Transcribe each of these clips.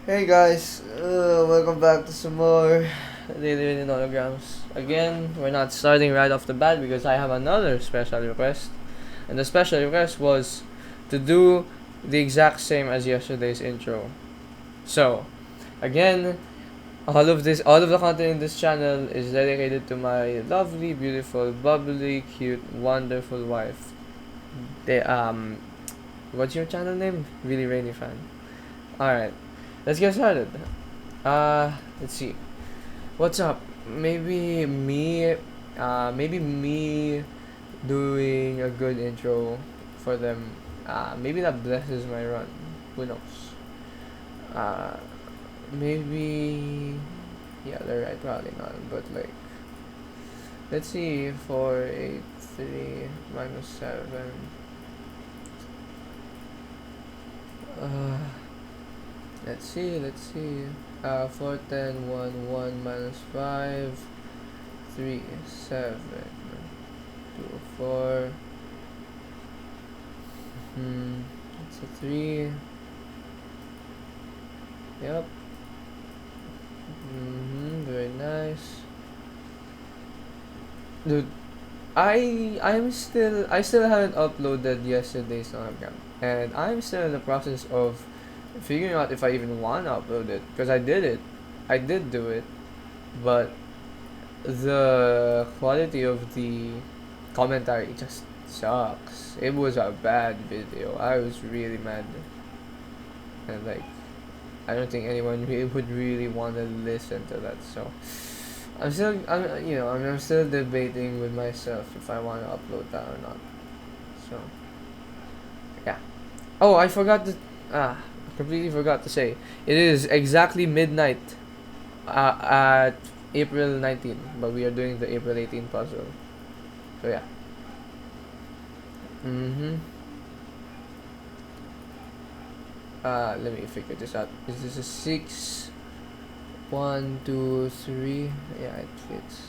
Hey guys, welcome back to some more Daily Nonograms. Again, we're not starting right off the bat because I have another special request. And the special request was to do the exact same as yesterday's intro. So, again, all of the content in this channel is dedicated to my lovely, beautiful, bubbly, cute, wonderful wife. They, what's your channel name? Really Rainy Fan. Alright, let's get started. Let's see. What's up? Maybe me doing a good intro for them. Maybe that blesses my run. Who knows? Uh, maybe. Yeah, they're right. Probably not. But like, let's see. 483 minus 7. Uh, let's see. Let's see. 410 1 minus 5 3 7 2 4. It's a 3. Yep. Very nice. Dude, I still haven't uploaded yesterday's Nonogram, and I'm still in the process of figuring out if I even want to upload it, because I did do it, but the quality of the commentary just sucks. It was a bad video. I was really mad, and like I don't think anyone would really want to listen to that. So I'm still debating with myself if I want to upload that or not. So yeah. Oh, completely forgot to say. It is exactly midnight at April 19th, but we are doing the April 18th puzzle. So yeah. Mhm. Let me figure this out. Is this a 6? 1, 2, 3. Yeah, it fits.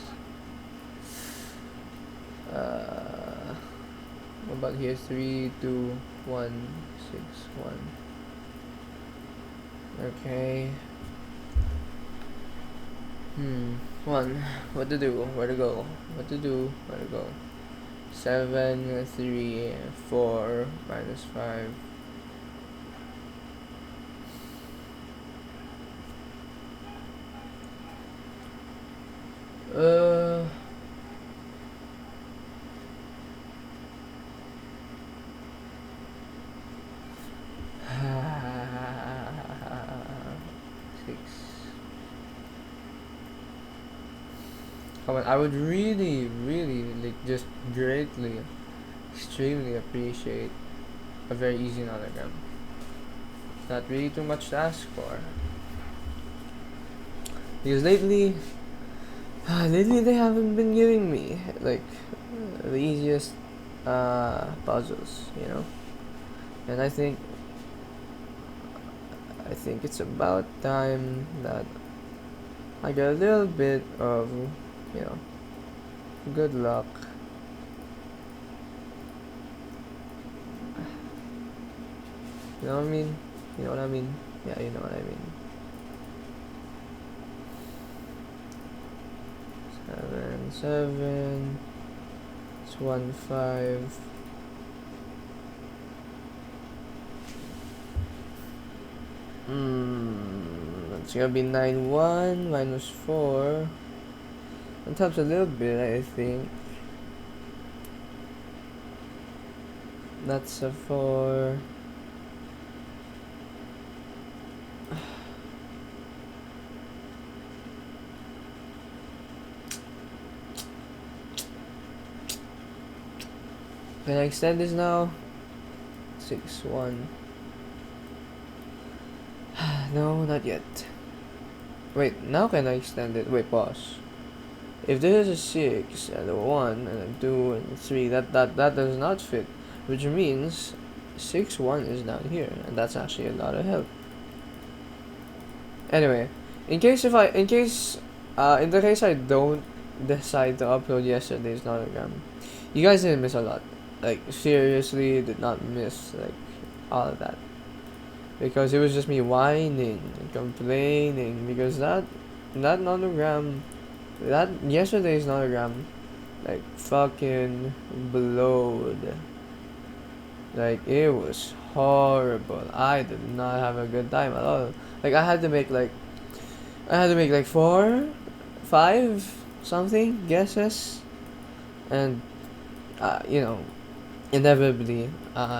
What about here? 3, 2, 1, 6, 1. Okay. 1. What to do? Where to go? What to do? Where to go? 7, 3, 4, minus 5. Uh. 6. Come on, I would really, really, like, just greatly, extremely appreciate a very easy Nonogram. Not really too much to ask for. Because lately they haven't been giving me, like, the easiest puzzles, you know? And I think it's about time that I get a little bit of, you know, good luck. You know what I mean? You know what I mean? Yeah, you know what I mean. 7, 7. It's 1, 5. It's gonna be 9, 1 minus 4. On top's a little bit, I think. That's a 4. Can I extend this now? 6, 1. No, not yet. Wait, now can I extend it? Wait, pause. If this is a 6 and a 1 and a 2 and a 3, that does not fit. Which means 6, 1 is down here, and that's actually a lot of help. Anyway, in the case I don't decide to upload yesterday's Nonogram, you guys didn't miss a lot. Like, seriously, did not miss, like, all of that. Because it was just me whining complaining because that nonogram, that yesterday's nonogram, like fucking blowed. Like it was horrible. I did not have a good time at all. Like I had to make like four, five something guesses, and you know, inevitably,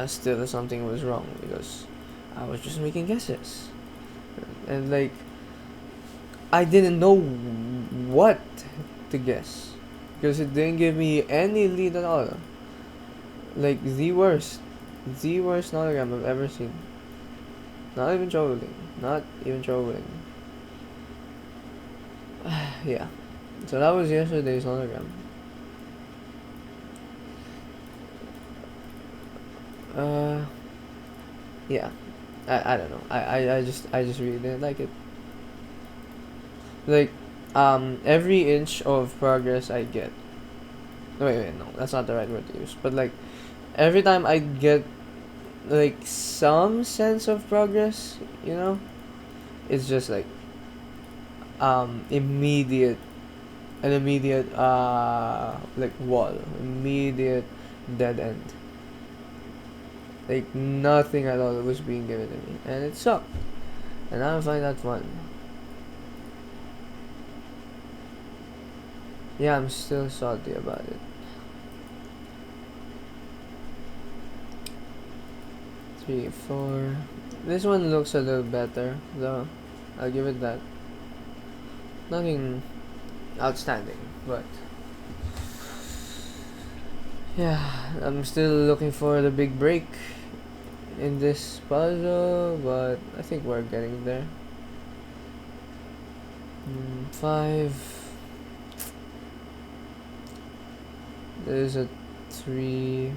still something was wrong because I was just making guesses, and like I didn't know what to guess because it didn't give me any lead at all. Like the worst nonogram I've ever seen. Not even trolling. Not even trolling. Yeah. So that was yesterday's nonogram. Uh, yeah. I don't know. I just really didn't like it. Like, every inch of progress I get. Wait, no, that's not the right word to use. But like, every time I get like some sense of progress, you know, it's just like immediate an immediate like wall, immediate dead end. Like nothing at all was being given to me, and it sucked. And I don't find that fun. Yeah, I'm still salty about it. 3, 4. This one looks a little better, though. I'll give it that. Nothing outstanding, but yeah, I'm still looking for the big break in this puzzle, but I think we're getting there. 5. There's a 3.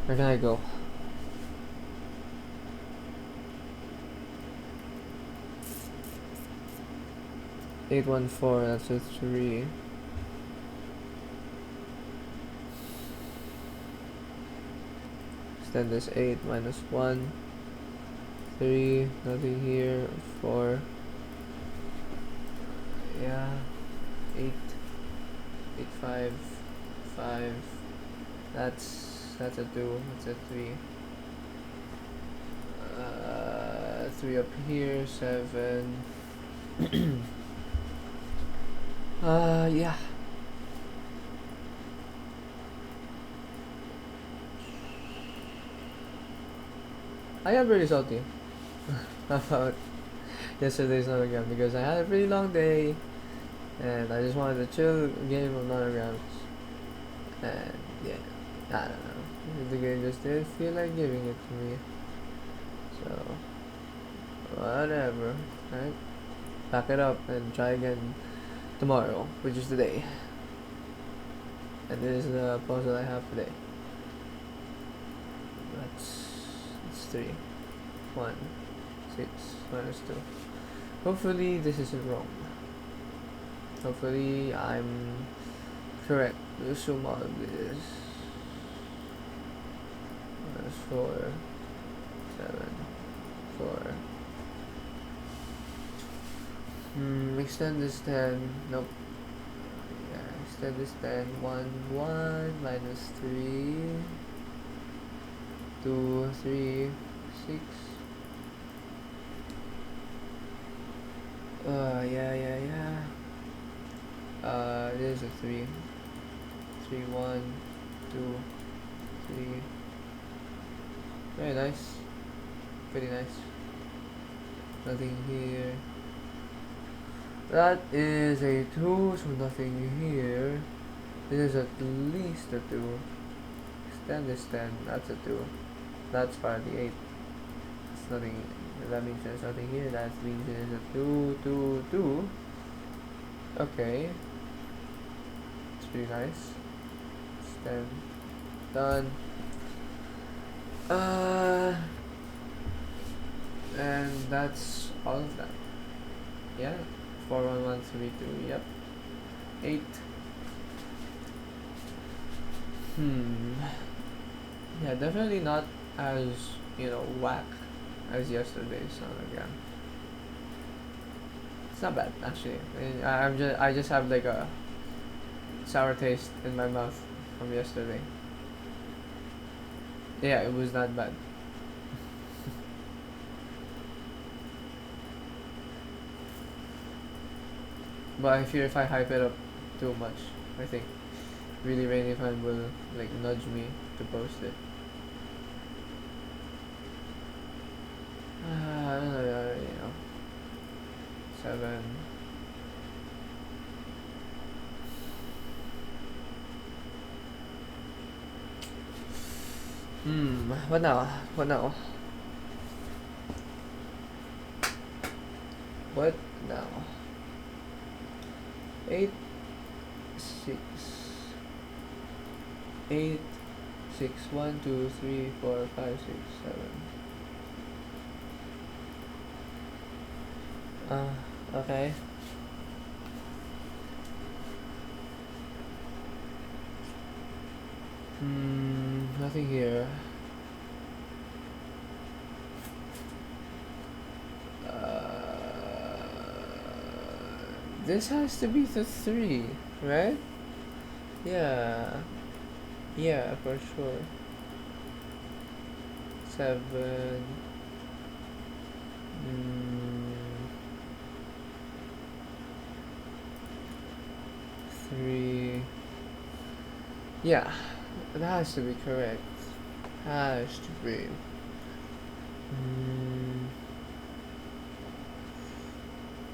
Where can I go? Eight, 1, 4. That's a 3. Then there's 8 minus 1. 3. Nothing here. 4. Yeah. 8. 8, 5. 5. That's a 2. That's a 3. 3 up here. 7. Yeah. I got pretty salty about yesterday's nonogram because I had a pretty long day and I just wanted a chill game of nonograms. And yeah, I don't know. The game just didn't feel like giving it to me. So, whatever, right? Pack it up and try again tomorrow, which is today. And this is the puzzle I have today. It's 3. 1. 6 minus 2. Hopefully this isn't wrong. Hopefully I'm correct. The sum of this minus 4, 7, 4. Extend this 10. Nope. Yeah, extend this 10. 1, 1 minus 3. 2, 3, 6. Yeah. There's a 3. 3, 1, 2, 3. Very nice. Pretty nice. Nothing here. That is a 2, so nothing here. This is at least a 2. Extend this 10. That's a 2. That's probably 8. It's nothing. That means there's nothing here. That means there's a 2, 2, 2. Okay. It's pretty nice. Extend. Done. And that's all of that. Yeah. 4, 1, 1, 3, 2. Yep. 8. Hmm. Yeah, definitely not as, whack as yesterday's sonogram. It's not bad actually. I just have like a sour taste in my mouth from yesterday. Yeah, it was not bad. But I fear if I hype it up too much, I think really rainy fan will like nudge me to post it. I don't know, 7. What now? What now? What now? 8, 6, 8, 6, 1, 2, 3, 4, 5, 6, 7. Okay. Nothing here. This has to be the 3, right? Yeah. Yeah, for sure. 7. Mm, 3. Yeah, that has to be correct. Has to be. Mm,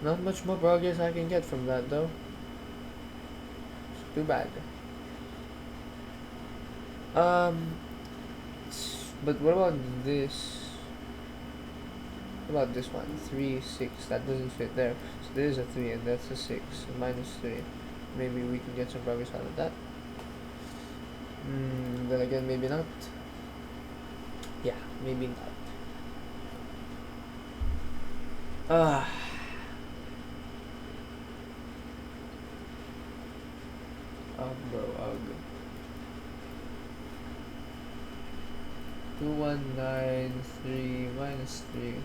Not much more progress I can get from that though. It's too bad. Um, but what about this? What about this one? 3, 6. That doesn't fit there. So this is a 3 and that's a 6. So -3. Maybe we can get some progress out of that. Then again, maybe not. Yeah, maybe not. Ah. Bro, ugh. 2193 -3.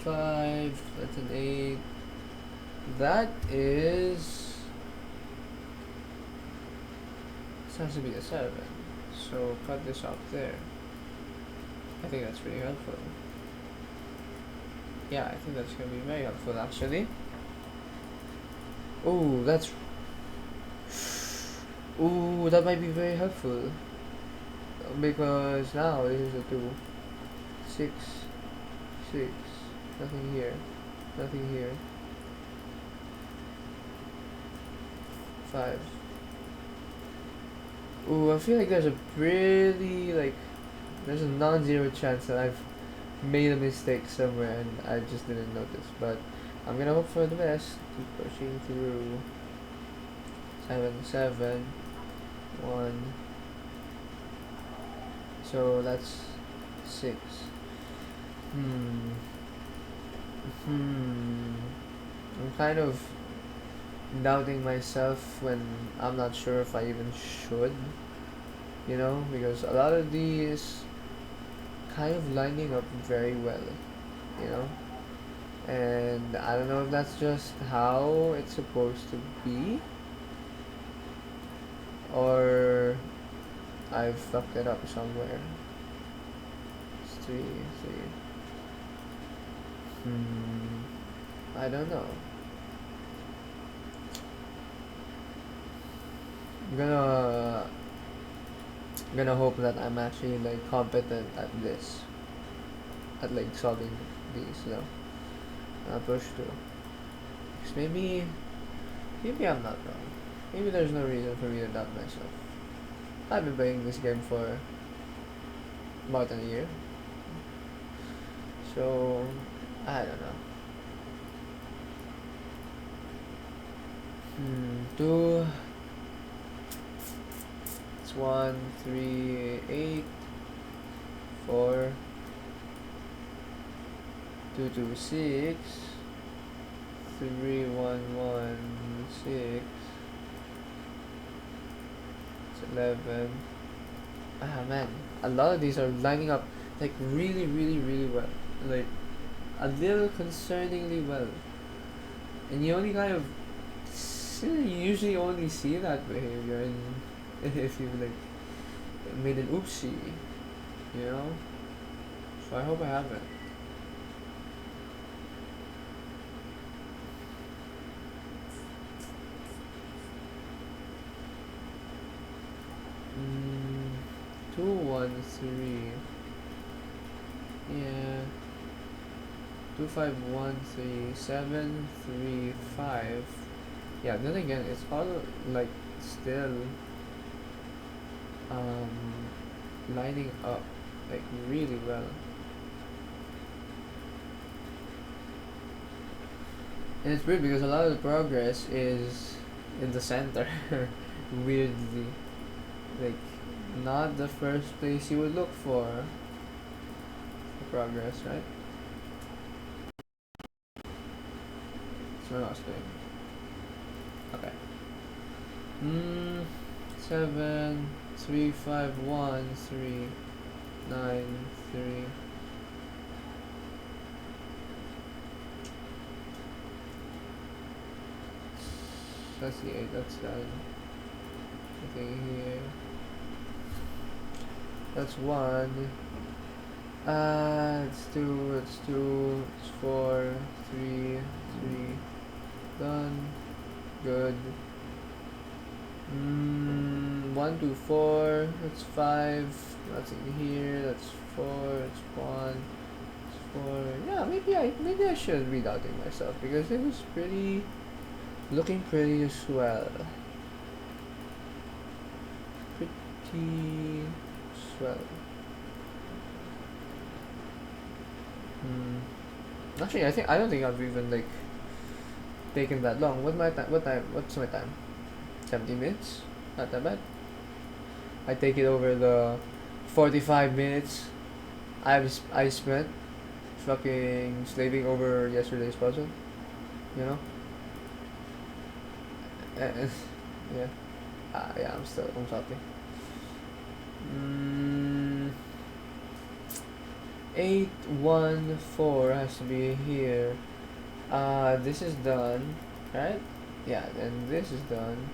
5. That's an 8. That is. This has to be a 7. So cut this off there. I think that's pretty helpful. Yeah, I think that's gonna be very helpful actually. Oh, that's. Ooh, that might be very helpful. Because now this is a 2. 6. 6. Nothing here. Nothing here. 5. Ooh, I feel like there's a pretty, there's a non-zero chance that I've made a mistake somewhere and I just didn't notice. But I'm gonna hope for the best. Keep pushing through. 7, 7, 1. So that's 6. I'm kind of doubting myself when I'm not sure if I even should, because a lot of these kind of lining up very well, you know, and I don't know if that's just how it's supposed to be or I've fucked it up somewhere. It's 3, 3. I don't know. I'm gonna hope that I'm actually competent at this, at solving these. I'll push through. 'Cause maybe I'm not wrong. Maybe there's no reason for me to doubt myself. I've been playing this game for about a year, so I don't know. 2. It's 1, 3, 8, 4, 2, 2, 6, 3, 1, 1, 6, it's 11. Ah man, a lot of these are lining up like really, really, really well. Like a little concerningly well. And you only kind of you usually only see that behavior in if you like made an oopsie, you know. So I hope I haven't. Mm, 213. Yeah. 2513735. Yeah, then again, it's all like still um lining up like really well. And it's weird because a lot of the progress is in the center. Weirdly. Like not the first place you would look for progress, right? So what I was doing. Okay. 7351393. That's the 8, that's done. I think here. That's 1. It's 2, it's 2, it's 4, 3, 3. Done. Good. 1, 2, 4. That's 5. That's in here. That's 4. It's 1. It's 4. Yeah, maybe I should be doubting myself because it was looking pretty swell. Pretty swell. Actually, I don't think I've even like taken that long. What's my time? What's my time? 70 minutes? Not that bad. I take it over the 45 minutes I spent fucking slaving over yesterday's puzzle. You know? And, yeah. Yeah, I'm salty. 814 has to be here. This is done, right? Yeah, and this is done.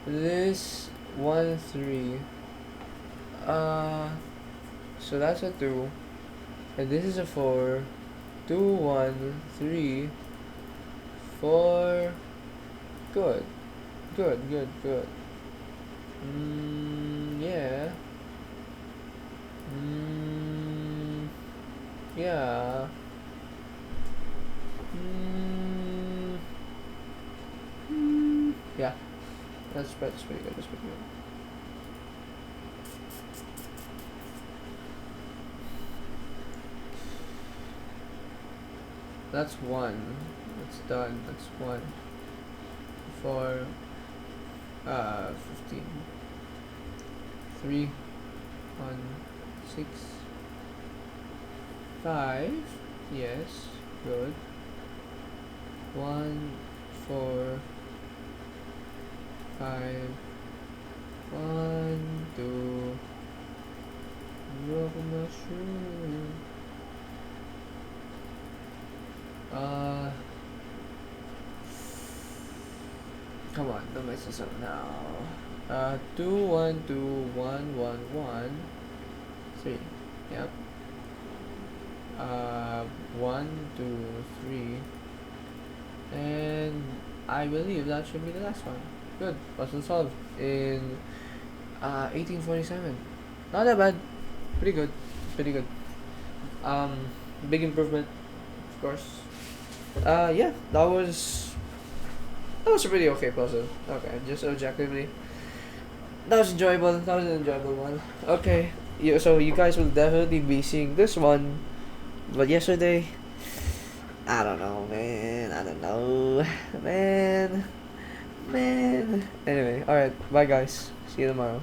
This 1 3. So that's a 2, and this is a 4. 2 1 3 4. Good. Yeah. Yeah. Yeah. That's pretty good. That's pretty good. That's 1. That's done. That's 1. 4. 15. 3. 1. 6. 5. Yes. Good. 1. 4. 5. 1. 2. Rock mushroom. Come on, don't mess this up now. 2 1 2 1 1 1 3. Yep. 1 2 3, and I believe that should be the last one. Good. Puzzle solved in 1847. Not that bad. Pretty good. Big improvement, of course. Yeah, that was a pretty okay puzzle. Okay, just objectively, that was enjoyable. That was an enjoyable one. Okay, so you guys will definitely be seeing this one, but yesterday, I don't know, man. I don't know, man. Anyway, all right. Bye, guys. See you tomorrow.